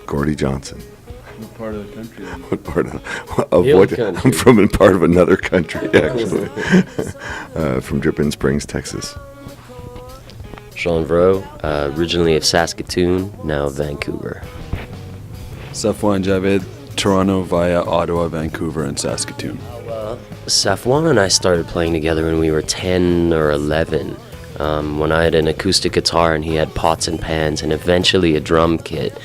Gordy Johnson. What part of the country? What part of what? Country. I'm from in part of another country, actually. From Dripping Springs, Texas. Jean Vro, originally of Saskatoon, now Vancouver. Safwan Javed, Toronto via Ottawa, Vancouver, and Saskatoon. Safwan and I started playing together when we were 10 or 11. When I had an acoustic guitar and he had pots and pans and eventually a drum kit.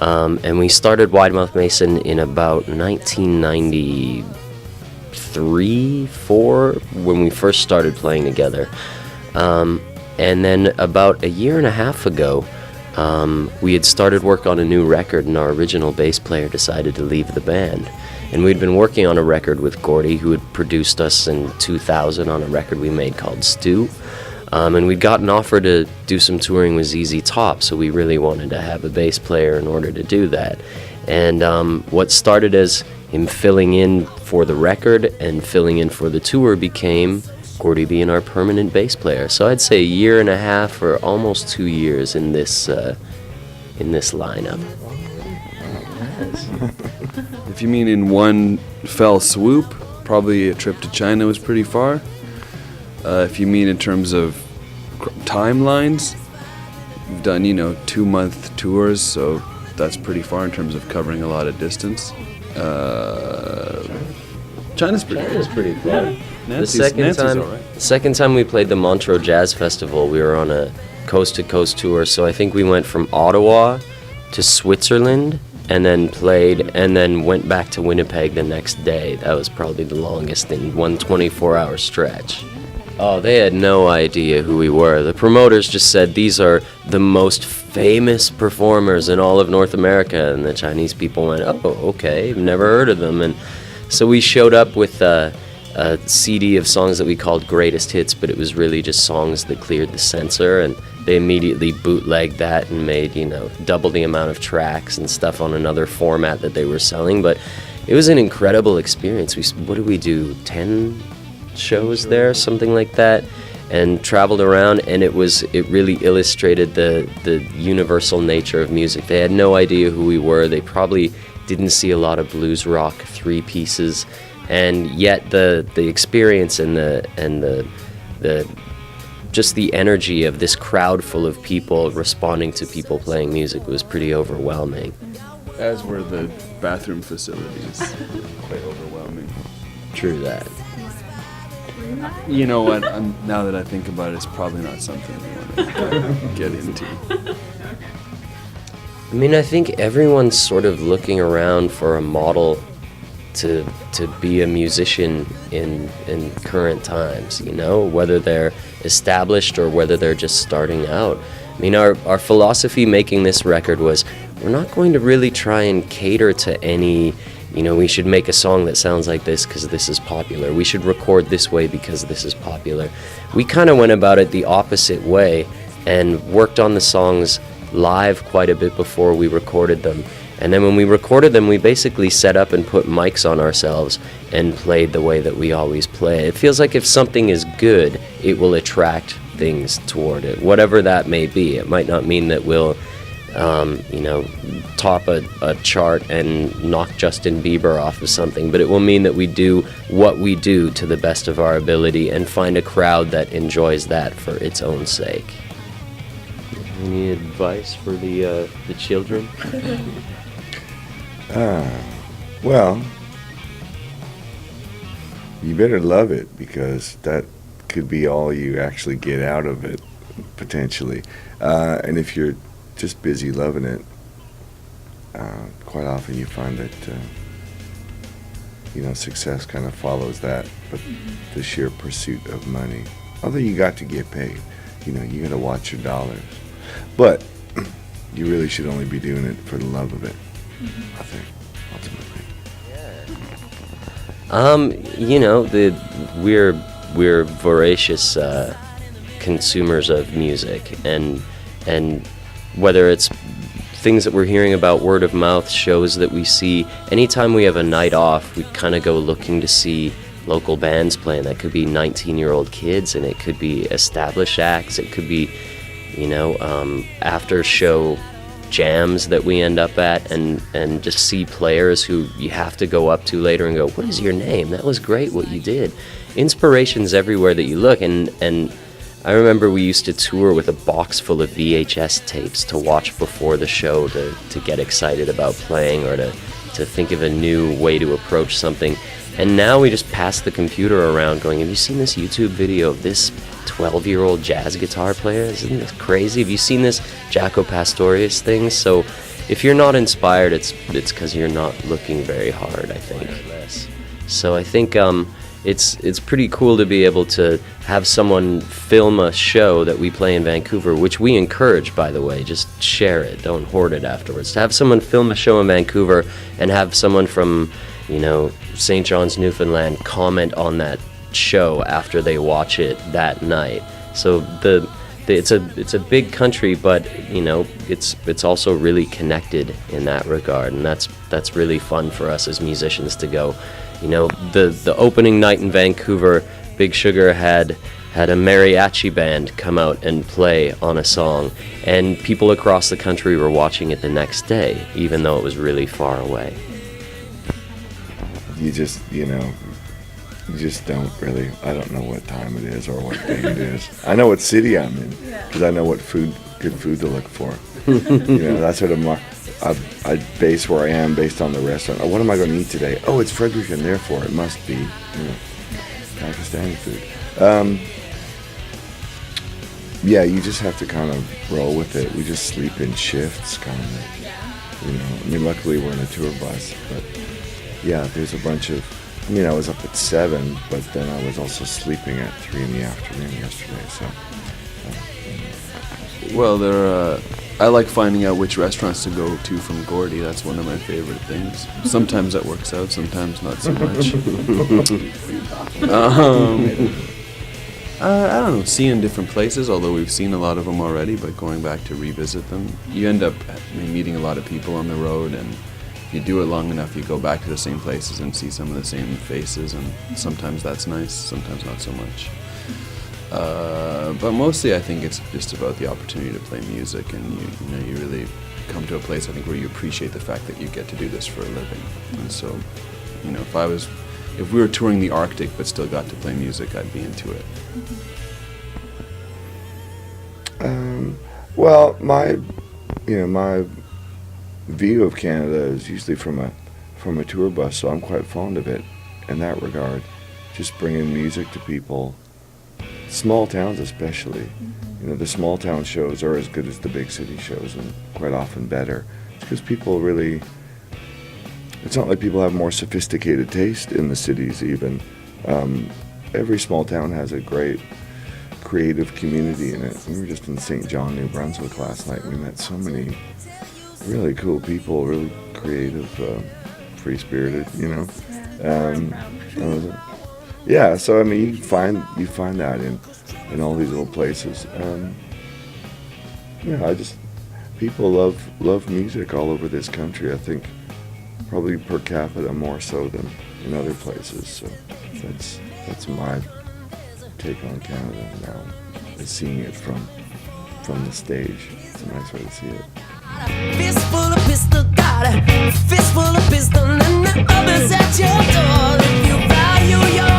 And we started Wide Mouth Mason in about 1993, 4, when we first started playing together. And then about a year and a half ago, we had started work on a new record, and our original bass player decided to leave the band. And we'd been working on a record with Gordy, who had produced us in 2000 on a record we made called Stew. And we'd gotten offered to do some touring with ZZ Top, so we really wanted to have a bass player in order to do that. And what started as him filling in for the record and filling in for the tour became Gordy being our permanent bass player. So I'd say a year and a half or almost 2 years in this lineup. If you mean in one fell swoop, probably a trip to China was pretty far. If you mean in terms of timelines, we've done, 2-month tours, so that's pretty far in terms of covering a lot of distance. China's pretty fun. Nancy's all right. The second time we played the Montreux Jazz Festival, we were on a coast-to-coast tour, so I think we went from Ottawa to Switzerland and then played and then went back to Winnipeg the next day. That was probably the longest in one 24-hour stretch. Oh, they had no idea who we were. The promoters just said, these are the most famous performers in all of North America, and the Chinese people went, oh, okay, I've never heard of them. And so we showed up with a CD of songs that we called Greatest Hits, but it was really just songs that cleared the censor, and they immediately bootlegged that and made, double the amount of tracks and stuff on another format that they were selling. But it was an incredible experience. What did we do, 10 shows there, something like that, and traveled around, and it really illustrated the universal nature of music. They had no idea who we were. They probably didn't see a lot of blues rock 3 pieces, and yet the experience and the just the energy of this crowd full of people responding to people playing music was pretty overwhelming. As were the bathroom facilities. Quite overwhelming. True that. You know what? Now that I think about it, it's probably not something we want to get into. I mean, I think everyone's sort of looking around for a model to be a musician in current times, whether they're established or whether they're just starting out. I mean, our philosophy making this record was, we're not going to really try and cater to any, we should make a song that sounds like this because this is popular. We should record this way because this is popular. We kind of went about it the opposite way and worked on the songs live quite a bit before we recorded them. And then when we recorded them, we basically set up and put mics on ourselves and played the way that we always play. It feels like if something is good, it will attract things toward it, whatever that may be. It might not mean that we'll top a chart and knock Justin Bieber off of something, but it will mean that we do what we do to the best of our ability and find a crowd that enjoys that for its own sake. Any advice for the children? Well, you better love it, because that could be all you actually get out of it, potentially. And if you're just busy loving it, quite often you find that success kind of follows that, but the sheer pursuit of money. Although you got to get paid, you got to watch your dollars, but you really should only be doing it for the love of it. I think ultimately. We're voracious consumers of music, and whether it's things that we're hearing about word of mouth, shows that we see, anytime we have a night off, we kind of go looking to see local bands playing. That could be 19-year-old kids, and it could be established acts. It could be, after show jams that we end up at, and just see players who you have to go up to later and go, what is your name? That was great what you did. Inspiration's everywhere that you look, and I remember we used to tour with a box full of VHS tapes to watch before the show to get excited about playing, or to think of a new way to approach something. And now we just pass the computer around going, have you seen this YouTube video of this 12-year-old jazz guitar player? Isn't this crazy? Have you seen this Jaco Pastorius thing? So if you're not inspired, it's because you're not looking very hard, I think. So I think it's pretty cool to be able to have someone film a show that we play in Vancouver, which we encourage, by the way. Just share it, don't hoard it afterwards. To have someone film a show in Vancouver and have someone from, St. John's, Newfoundland comment on that show after they watch it that night. So it's a big country, but it's also really connected in that regard, and that's really fun for us as musicians to go. The opening night in Vancouver, Big Sugar had a mariachi band come out and play on a song, and people across the country were watching it the next day, even though it was really far away. You just don't really, I don't know what time it is or what day it is. I know what city I'm in, because I know what good food to look for. That's what I base where I am based on the restaurant. Oh, what am I going to eat today? Oh, it's Fredericton, therefore it must be, Pakistani food. You just have to kind of roll with it. We just sleep in shifts, kind of, luckily we're in a tour bus, but there's a bunch of, I was up at 7, but then I was also sleeping at 3 in the afternoon yesterday, so. Well, I like finding out which restaurants to go to from Gordy. That's one of my favorite things. Sometimes that works out, sometimes not so much. I don't know, seeing different places, although we've seen a lot of them already, but going back to revisit them, you end up meeting a lot of people on the road, and if you do it long enough, you go back to the same places and see some of the same faces, and sometimes that's nice, sometimes not so much. But mostly I think it's just about the opportunity to play music, and you really come to a place, I think, where you appreciate the fact that you get to do this for a living. And so, if we were touring the Arctic but still got to play music, I'd be into it. Well, my view of Canada is usually from a tour bus, so I'm quite fond of it in that regard. Just bringing music to people, small towns especially. The small town shows are as good as the big city shows, and quite often better, because people really. It's not like people have more sophisticated taste in the cities even. Every small town has a great creative community in it. We were just in St. John, New Brunswick last night. We met so many really cool people, really creative, free-spirited, so you find that in all these little places. People love music all over this country. I think probably per capita more so than in other places. So that's my take on Canada now, is seeing it from the stage. It's a nice way to see it. Fistful of pistol, got a fistful of pistol, and the others at your door. If you value your